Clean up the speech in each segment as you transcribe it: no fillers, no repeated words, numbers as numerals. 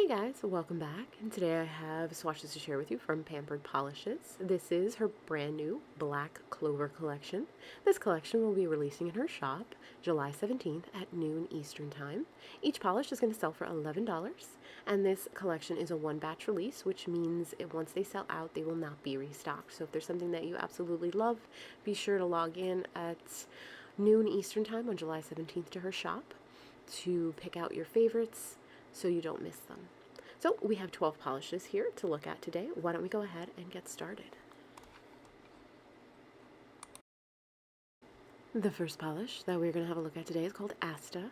Hey guys, welcome back, and today I have swatches to share with you from Pampered Polishes. This is her brand new Black Clover collection. This collection will be releasing in her shop July 17th at noon Eastern Time. Each polish is going to sell for $11, and this collection is a one-batch release, which means once they sell out, they will not be restocked. So if there's something that you absolutely love, be sure to log in at noon Eastern Time on July 17th to her shop to pick out your favorites so you don't miss them. So we have 12 polishes here to look at today. Why don't we go ahead and get started? The first polish that we're going to have a look at today is called Asta,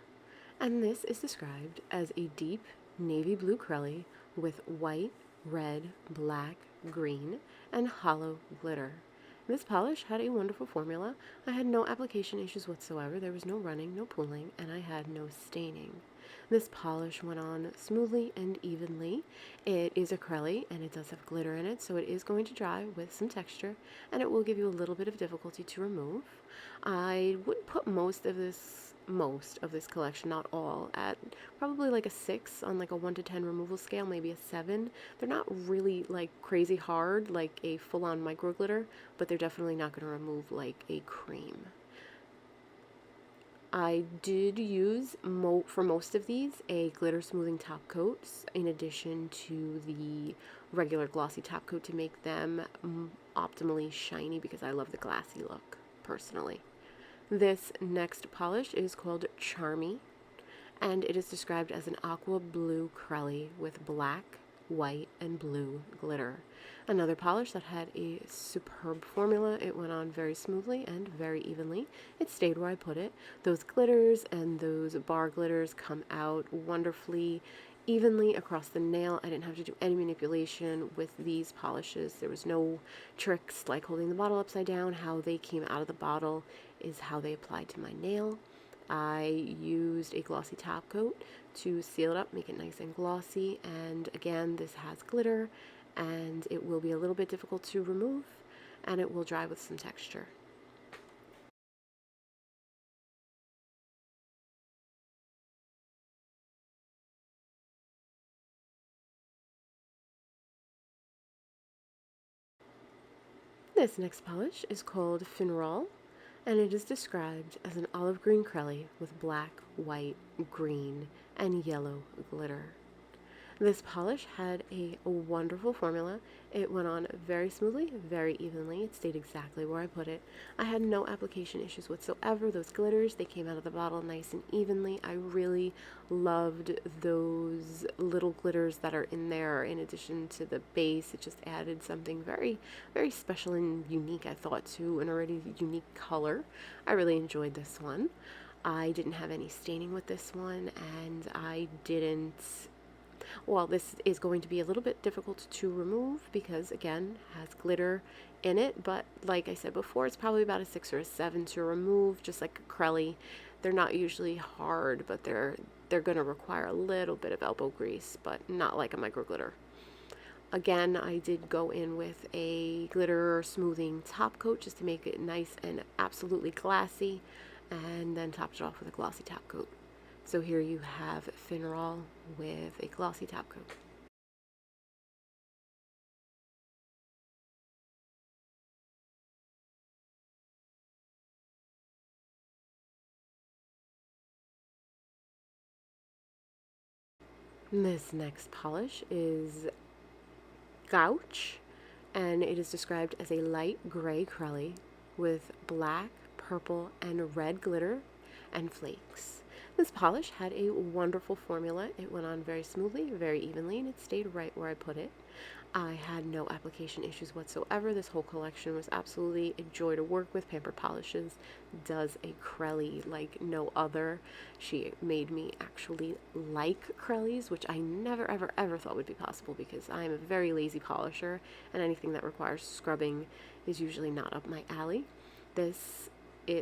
and this is described as a deep navy blue crelly with white, red, black, green, and hollow glitter. This polish had a wonderful formula. I had no application issues whatsoever. There was no running, no pooling, and I had no staining. This polish went on smoothly and evenly. It is acrylic and it does have glitter in it, so it is going to dry with some texture, and it will give you a little bit of difficulty to remove. I would put most of this collection, not all, at probably like a 6 on like a 1 to 10 removal scale, maybe a 7. They're not really like crazy hard like a full-on micro glitter, but they're definitely not going to remove like a cream. I did use, for most of these, a glitter smoothing top coat in addition to the regular glossy top coat to make them optimally shiny because I love the glassy look, personally. This next polish is called Charmy, and it is described as an aqua blue crelly with black, white, and blue glitter. Another polish that had a superb formula. It went on very smoothly and very evenly. It stayed where I put it. Those glitters and those bar glitters come out wonderfully evenly across the nail. I didn't have to do any manipulation with these polishes. There was no tricks like holding the bottle upside down. How they came out of the bottle is how they applied to my nail. I used a glossy top coat to seal it up, make it nice and glossy, and again, this has glitter, and it will be a little bit difficult to remove, and it will dry with some texture. This next polish is called Finral, and it is described as an olive green crelly with black, white, green, and yellow glitter. This polish had a wonderful formula. It went on very smoothly, very evenly. It stayed exactly where I put it. I had no application issues whatsoever. Those glitters, they came out of the bottle nice and evenly. I really loved those little glitters that are in there. In addition to the base, it just added something very, very special and unique, I thought, to an already unique color. I really enjoyed this one. I didn't have any staining with this one, and I didn't... Well, this is going to be a little bit difficult to remove because, again, has glitter in it. But like I said before, it's probably about a 6 or a 7 to remove, just like acrylic. They're not usually hard, but they're going to require a little bit of elbow grease, but not like a micro glitter. Again, I did go in with a glitter smoothing top coat just to make it nice and absolutely glassy, and then topped it off with a glossy top coat. So here you have Finral with a glossy top coat. This next polish is Gouche, and it is described as a light gray crelly with black, purple, and red glitter and flakes. This polish had a wonderful formula. It went on very smoothly, very evenly, and it stayed right where I put it. I had no application issues whatsoever. This whole collection was absolutely a joy to work with. Pampered Polishes does a crelly like no other. She made me actually like crellies, which I never, ever, ever thought would be possible because I am a very lazy polisher, and anything that requires scrubbing is usually not up my alley.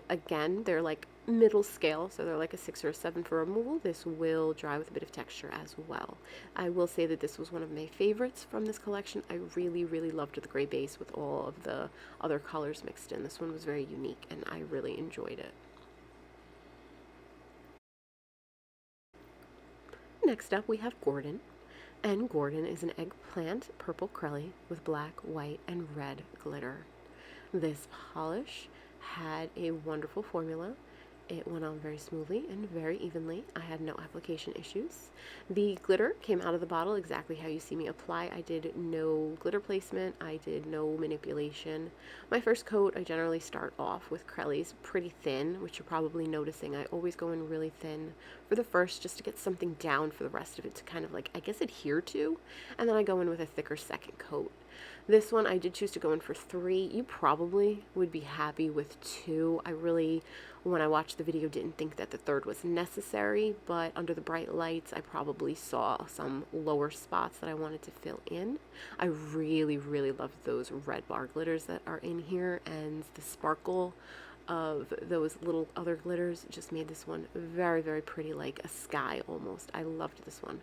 Again, they're like middle scale, so they're like a 6 or a 7 for removal. This will dry with a bit of texture as well. I will say that this was one of my favorites from this collection. I really, really loved the gray base with all of the other colors mixed in. This one was very unique, and I really enjoyed it. Next up, we have Gordon. And Gordon is an eggplant purple Crelly with black, white, and red glitter. This polish had a wonderful formula. It went on very smoothly and very evenly. I had no application issues. The glitter came out of the bottle exactly how you see me apply. I did no glitter placement. I did no manipulation. My first coat, I generally start off with Crellies pretty thin, which you're probably noticing. I always go in really thin for the first just to get something down for the rest of it to kind of like, I guess, adhere to. And then I go in with a thicker second coat. This one I did choose to go in for 3. You probably would be happy with 2. I really, when I watched the video, didn't think that the third was necessary, but under the bright lights, I probably saw some lower spots that I wanted to fill in. I really, really love those red bar glitters that are in here, and the sparkle of those little other glitters just made this one very, very pretty, like a sky almost. I loved this one.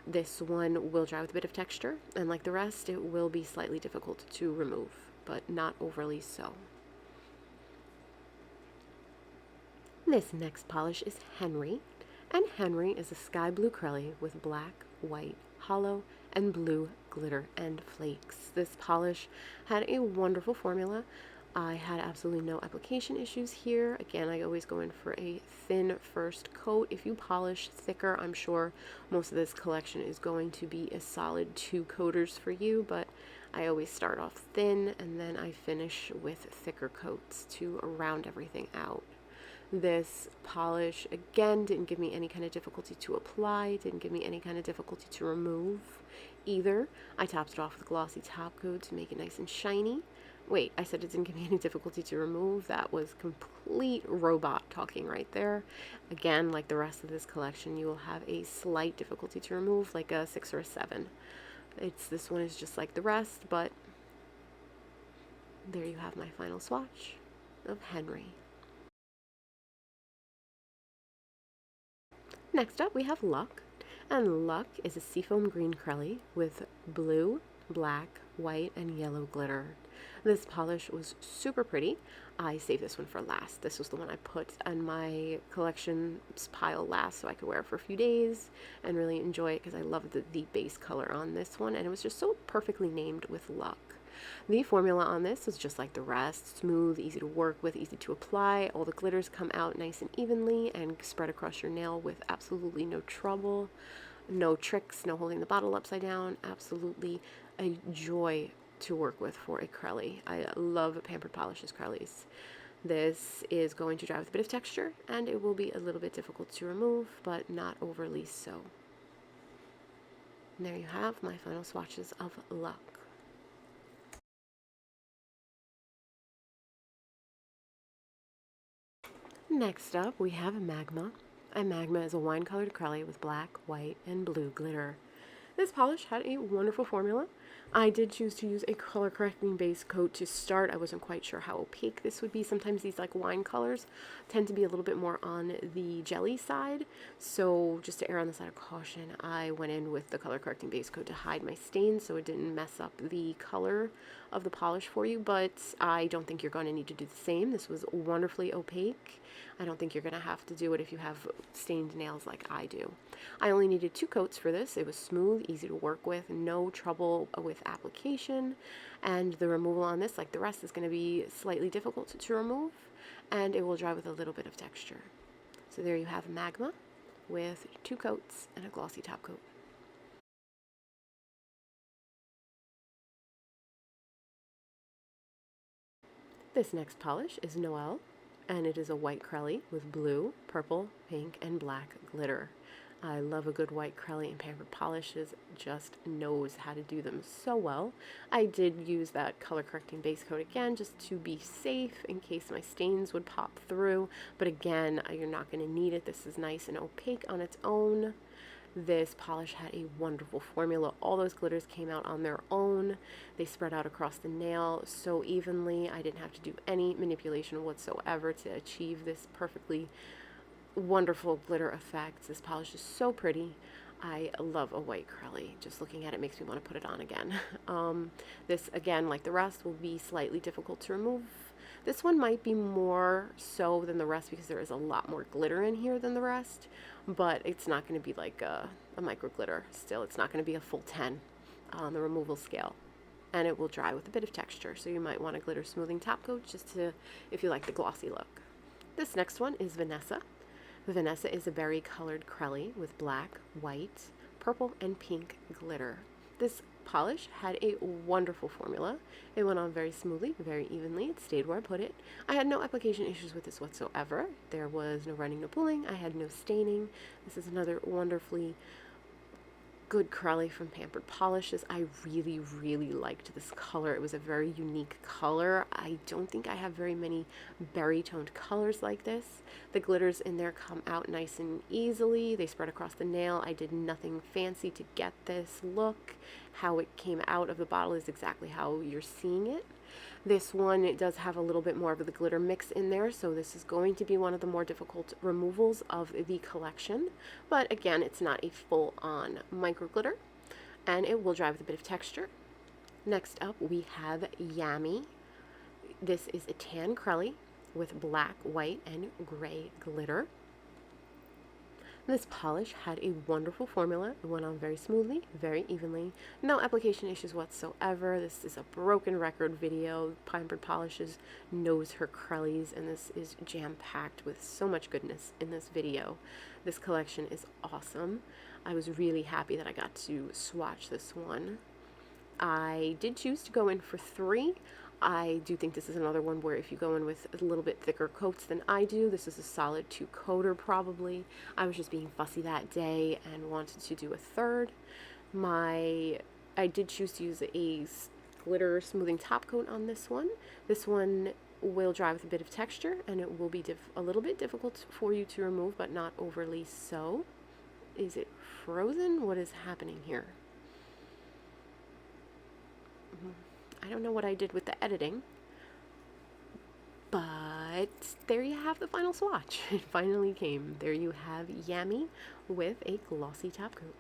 This one will dry with a bit of texture, and like the rest, it will be slightly difficult to remove, but not overly so. This next polish is Henry, and Henry is a sky blue Crelly with black, white, hollow, and blue glitter and flakes. This polish had a wonderful formula. I had absolutely no application issues here. Again, I always go in for a thin first coat. If you polish thicker, I'm sure most of this collection is going to be a solid 2 coaters for you, but I always start off thin and then I finish with thicker coats to round everything out. This polish, again, didn't give me any kind of difficulty to apply, didn't give me any kind of difficulty to remove either. I topped it off with a glossy top coat to make it nice and shiny. Wait, I said it didn't give me any difficulty to remove. That was complete robot talking right there. Again, like the rest of this collection, you will have a slight difficulty to remove, like a 6 or a 7. This one is just like the rest, but there you have my final swatch of Henry. Next up, we have Luck, and Luck is a seafoam green Crelly with blue, black, white, and yellow glitter. This polish was super pretty. I saved this one for last. This was the one I put on my collections pile last so I could wear it for a few days and really enjoy it because I love the base color on this one, and it was just so perfectly named with Luck. The formula on this is just like the rest, smooth, easy to work with, easy to apply. All the glitters come out nice and evenly and spread across your nail with absolutely no trouble. No tricks, no holding the bottle upside down. Absolutely a joy to work with for a Crelly. I love Pampered Polish's Crellys. This is going to dry with a bit of texture, and it will be a little bit difficult to remove, but not overly so. And there you have my final swatches of Luck. Next up, we have Magma. And Magma is a wine-colored Crelly with black, white, and blue glitter. This polish had a wonderful formula. I did choose to use a color correcting base coat to start. I wasn't quite sure how opaque this would be. Sometimes these like wine colors tend to be a little bit more on the jelly side. So just to err on the side of caution, I went in with the color correcting base coat to hide my stains so it didn't mess up the color of the polish for you. But I don't think you're going to need to do the same. This was wonderfully opaque. I don't think you're going to have to do it if you have stained nails like I do. I only needed 2 coats for this. It was smooth, easy to work with, no trouble with application, and the removal on this, like the rest, is going to be slightly difficult to remove, and it will dry with a little bit of texture. So there you have Magma with 2 coats and a glossy top coat. This next polish is Noel, and it is a white Crelly with blue, purple, pink, and black glitter. I love a good white Crelly, and Pampered Polishes just knows how to do them so well. I did use that color correcting base coat again just to be safe in case my stains would pop through, but again, you're not going to need it. This is nice and opaque on its own. This polish had a wonderful formula. All those glitters came out on their own. They spread out across the nail so evenly. I didn't have to do any manipulation whatsoever to achieve this perfectly wonderful glitter effect. This polish is so pretty. I love a white Crelly. Just looking at it makes me want to put it on again. This, again, like the rest, will be slightly difficult to remove. This one might be more so than the rest because there is a lot more glitter in here than the rest, but it's not going to be like a micro glitter. Still, it's not going to be a full 10 on the removal scale. And it will dry with a bit of texture, so you might want a glitter smoothing top coat just to, if you like the glossy look. This next one is Vanessa. Vanessa is a berry colored crelly with black, white, purple, and pink glitter. This polish had a wonderful formula. It went on very smoothly, very evenly. It stayed where I put it. I had no application issues with this whatsoever. There was no running, no pulling. I had no staining. This is another wonderfully good crelly from Pampered Polishes. I really, really liked this color. It was a very unique color. I don't think I have very many berry toned colors like this. The glitters in there come out nice and easily. They spread across the nail. I did nothing fancy to get this look. How it came out of the bottle is exactly how you're seeing it. This one, it does have a little bit more of the glitter mix in there, so this is going to be one of the more difficult removals of the collection. But again, it's not a full-on micro glitter, and it will dry with a bit of texture. Next up, we have Yami. This is a tan crelly with black, white, and gray glitter. This polish had a wonderful formula. It went on very smoothly, very evenly. No application issues whatsoever. This is a broken record video. Pampered Polishes knows her crellies, and this is jam-packed with so much goodness in this video. This collection is awesome. I was really happy that I got to swatch this one. I did choose to go in for 3. I do think this is another one where if you go in with a little bit thicker coats than I do, this is a solid 2-coater probably. I was just being fussy that day and wanted to do a 3rd. I did choose to use a glitter smoothing top coat on this one. This one will dry with a bit of texture, and it will be a little bit difficult for you to remove, but not overly so. Is it frozen? What is happening here? I don't know what I did with the editing, but there you have the final swatch. It finally came. There you have Yami with a glossy top coat.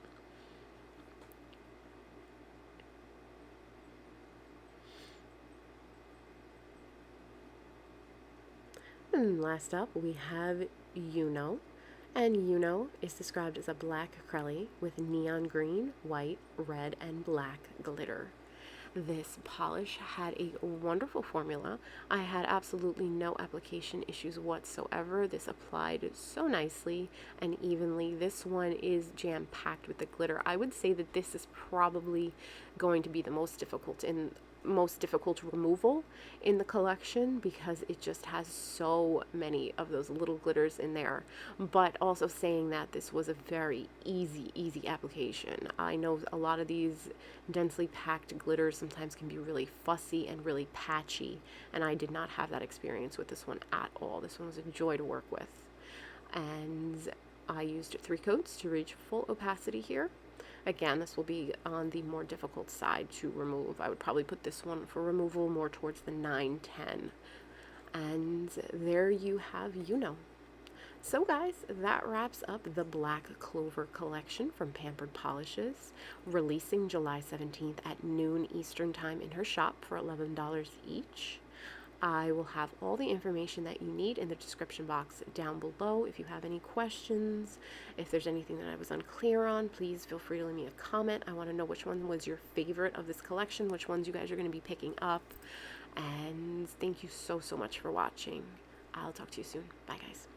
And last up, we have Yuno. And Yuno is described as a black crelly with neon green, white, red, and black glitter. This polish had a wonderful formula. I had absolutely no application issues whatsoever. This applied so nicely and evenly. This one is jam-packed with the glitter. I would say that this is probably going to be the most difficult removal in the collection because it just has so many of those little glitters in there. But also saying that this was a very easy application. I know a lot of these densely packed glitters sometimes can be really fussy and really patchy, and I did not have that experience with this one at all. This one was a joy to work with. And I used 3 coats to reach full opacity here. Again, this will be on the more difficult side to remove. I would probably put this one for removal more towards the 9-10. And there you have Yuno. So guys, that wraps up the Black Clover collection from Pampered Polishes, releasing July 17th at noon Eastern time in her shop for $11 each. I will have all the information that you need in the description box down below. If you have any questions, if there's anything that I was unclear on, please feel free to leave me a comment. I want to know which one was your favorite of this collection, which ones you guys are going to be picking up. And thank you so much for watching. I'll talk to you soon. Bye, guys.